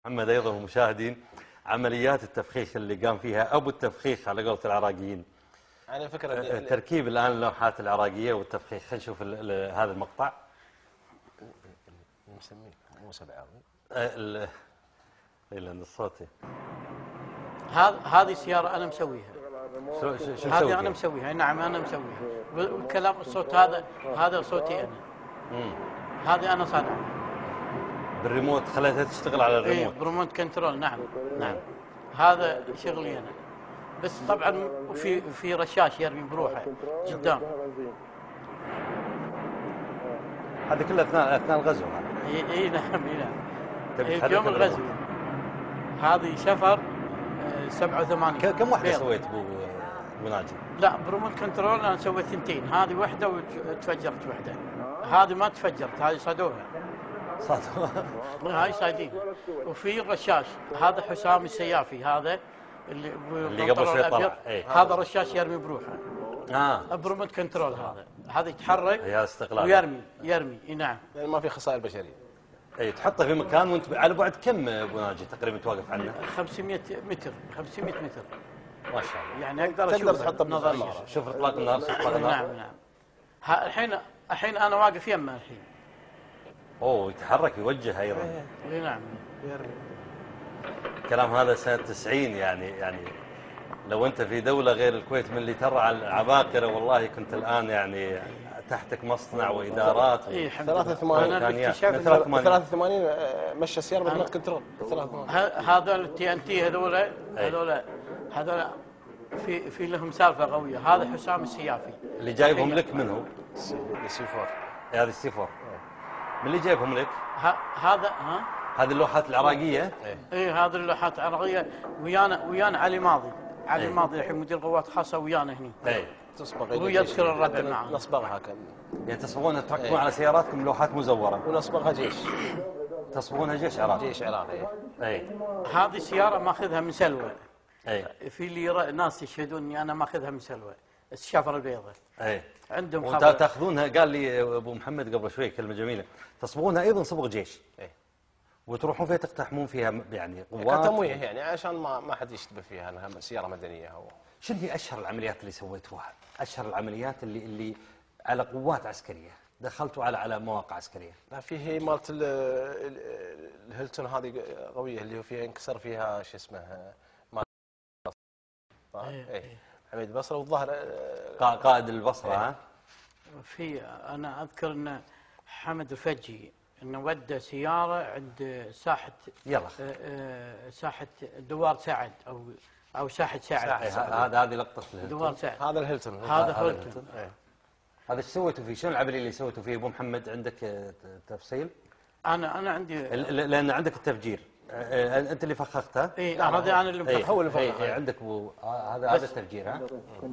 محمد ايضا والمشاهدين عمليات التفخيخ اللي قام فيها ابو التفخيخ على قولة العراقيين. على فكره تركيب الان اللوحات العراقيه والتفخيخ، خلينا نشوف هذا المقطع. نسميه موسى العراقي. لان الصوت هذه سياره انا مسويها. شو هذه انا مسويها، نعم انا مسويها. والكلام الصوت هذا صوتي انا. هذه انا صانعها. بالريموت خليتها تشتغل على الريموت. اي بريموت كنترول. نعم نعم هذا شغلي انا. بس طبعا في رشاش يرمي بروحه قدام. هذا كله اثناء الغزو. اي نعم اي نعم. في يوم الغزو. هذه شفر 87. كم واحده سويت ابو ناجي؟ لا بريموت كنترول انا سويت 2، هذه واحده وتفجرت واحده. هذه ما تفجرت، هذه صادوها. هاي صايدين. وفي رشاش، هذا حسام السيافي، هذا اللي قبل شوي طلع. هذا رشاش يرمي بروحه. بريموت كنترول. هذا يتحرك ويرمي. اي نعم. يعني ما في خسائر بشريه. اي تحطه في مكان وانت على بعد كم ابو ناجي تقريبا توقف عنه؟ 500 متر 500 متر. ما شاء الله. يعني اقدر اشوف تحطه بنظريه. شوف اطلاق النار، شوف اطلاق النار. نعم. الحين انا واقف يمه الحين. اوه يتحرك يوجه ايضا. اي نعم. الكلام هذا سنة 90 يعني لو انت في دولة غير الكويت من اللي ترعى العباقرة والله كنت الان يعني تحتك مصنع وادارات. 83 مشى سيارة بالريموت كنترول. هذول التي ان تي هذول في لهم سالفة قوية. هذا حسام السيافي اللي جايبهم لك منه السي 4. هذا السي 4 من اللي جايبهم لك؟ هذا هذه اللوحات العراقية. هذه اللوحات العراقية ويانا علي ماضي الحين مدير قوات خاصة ويانا هني. تسبق هو يذكر الرد معه. نصبغها يعني تصبغونها تركبون على سياراتكم لوحات مزورة. ونصبغها جيش. تصبغونها جيش عراقي. جيش عراقي. هذه سيارة ماخذها من سلوى. في اللي ناس يشهدون اني انا ماخذها من سلوى، الشفر البيضاء. عندهم خبر. تاخذونها، قال لي ابو محمد قبل شوي كلمة جميلة، تصبغونها ايضا صبغ جيش. وتروحون فيها تقتحمون فيها يعني قوات كتمويه يعني عشان ما حد يشتبه فيها انها سيارة مدنية. شنو هي اشهر العمليات اللي سويتوها؟ اشهر العمليات اللي على قوات عسكريه، دخلتوا على مواقع عسكريه؟ لا فيه مالت الهيلتون هذه قويه اللي هو فيها انكسر فيها شو اسمه حميد البصره والظاهر قائد البصره. في انا اذكر ان حمد الفجي انه ودى سياره عند ساحه ساحه دوار سعد او ساحه سعد. هذه لقطه دوار سعد. هذا الهيلتون. هذا هيلتون. هذا ايش سويتوا فيه؟ شنو العمليه اللي سويتوا فيه ابو محمد؟ عندك تفصيل؟ انا عندي لان عندك التفجير. انت اللي فخختها؟ هذا انا اللي مفخخ. هو اللي فخخ. عندك هذا التفجير.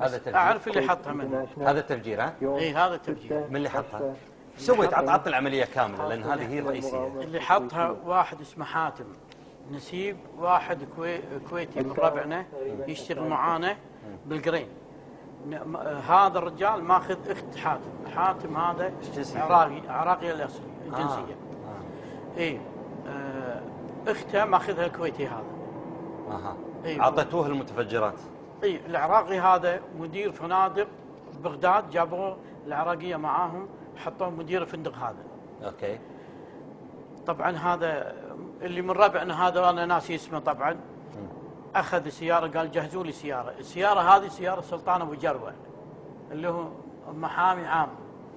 هذا التفجير. اعرف اللي حطها منه. هذا التفجير. هذا التفجير. من اللي حطها؟ سويت عطنا العمليه كامله لان هذه هي الرئيسيه. اللي حطها واحد اسمه حاتم نسيب، واحد كويتي من ربعنا يشتغل معانا بالقرين. هذا الرجال ماخذ اخت حاتم هذا عراقي الاصلي الجنسيه. اخته ماخذها الكويتي هذا. اعطيتوه المتفجرات. العراقي هذا مدير فنادق بغداد، جابوه العراقيه معاهم حطوه مدير الفندق هذا. اوكي. طبعا هذا اللي من ربعنا هذا انا ناسي اسمه طبعا. اخذ السياره قال جهزوا لي سياره، السياره هذه سياره سلطان ابو جروه اللي هو محامي عام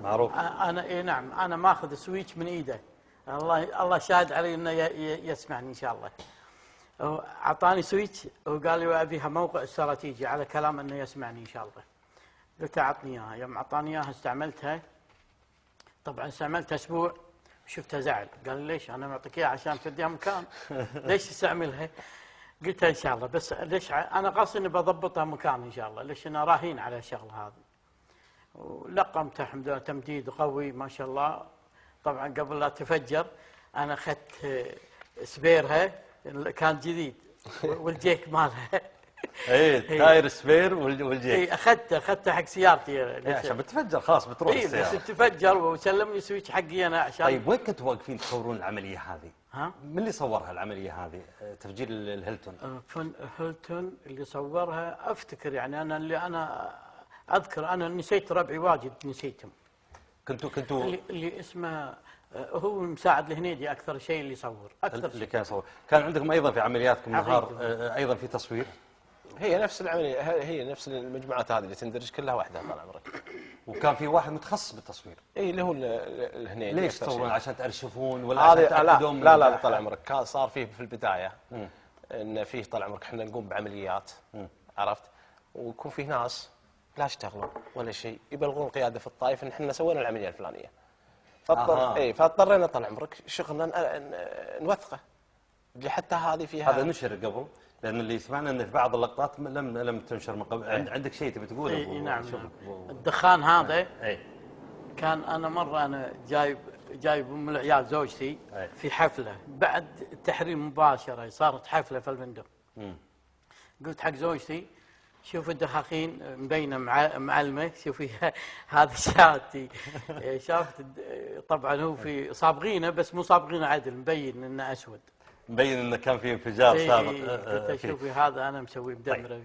معروف. انا نعم انا ماخذ سويتش من ايده. الله شاهد علي انه يسمعني ان شاء الله. اعطاني سويتش وقال لي ابيها موقع استراتيجي على كلام انه يسمعني ان شاء الله. قلت اعطني اياها. يوم اعطاني اياها استعملتها. طبعا استعملتها اسبوع شفتها زعل. قال لي ليش انا معطيك اياها عشان تديها مكان ليش تستعملها؟ قلت ان شاء الله بس ليش انا قصدي اني بضبطها مكان ان شاء الله، ليش انا راهين على الشغله هذه. ولقمتها الحمد لله تمديد قوي ما شاء الله. طبعا قبل لا تفجر انا اخذت سبيرها كان جديد والجيك مالها اي تاير سبير والجيك. اي اخذته حق سيارتي. عشان بتفجر خلاص بتروح اي بس السيارة. تفجر وسلمني سويتش حقي انا عشان. طيب وين كنتوا واقفين تصورون العملية هذه؟ ها؟ من اللي صورها العملية هذه؟ تفجير الهيلتون. هيلتون اللي صورها افتكر يعني انا اذكر انا نسيت ربعي واجد نسيتهم. كنتوا اللي اسمه هو مساعد الهنيدي اكثر شيء اللي يصور اكثر اللي شيء. كان يصور. كان عندكم ايضا في عملياتكم نهار ايضا في تصوير؟ هي نفس العمليه، هي نفس المجموعات هذه اللي تندرج كلها واحده طال عمرك. وكان في واحد متخصص بالتصوير. اي اللي هو الهنيدي. ليش تصورون؟ عشان تارشفون ولا هذه عشان تاكدون؟ لا طال عمرك كان صار فيه في البدايه ان فيه طال عمرك احنا نقوم بعمليات، عرفت، ويكون فيه ناس لا يشتغلون ولا شيء يبلغون القياده في الطائف ان احنا سوينا العمليه الفلانيه. فاضطرينا طال عمرك شغلنا نوثقه. حتى هذه فيها هذا نشر قبل، لان اللي سمعنا ان في بعض اللقطات لم تنشر من قبل. عندك شيء تبي تقوله؟ اي نعم. الدخان هذا اي كان انا مره انا جايب ام العيال زوجتي في حفله بعد التحريم مباشره، صارت حفله في الفندق. قلت حق زوجتي شوف الدخاخين مبينه معلمه، شوفي هذا شهادتي. شافت طبعا هو في صابغينه بس مو صابغينه عدل، مبين انه اسود، مبين انه كان في انفجار سابق. قلت شوفي هذا انا مسويه بدمره.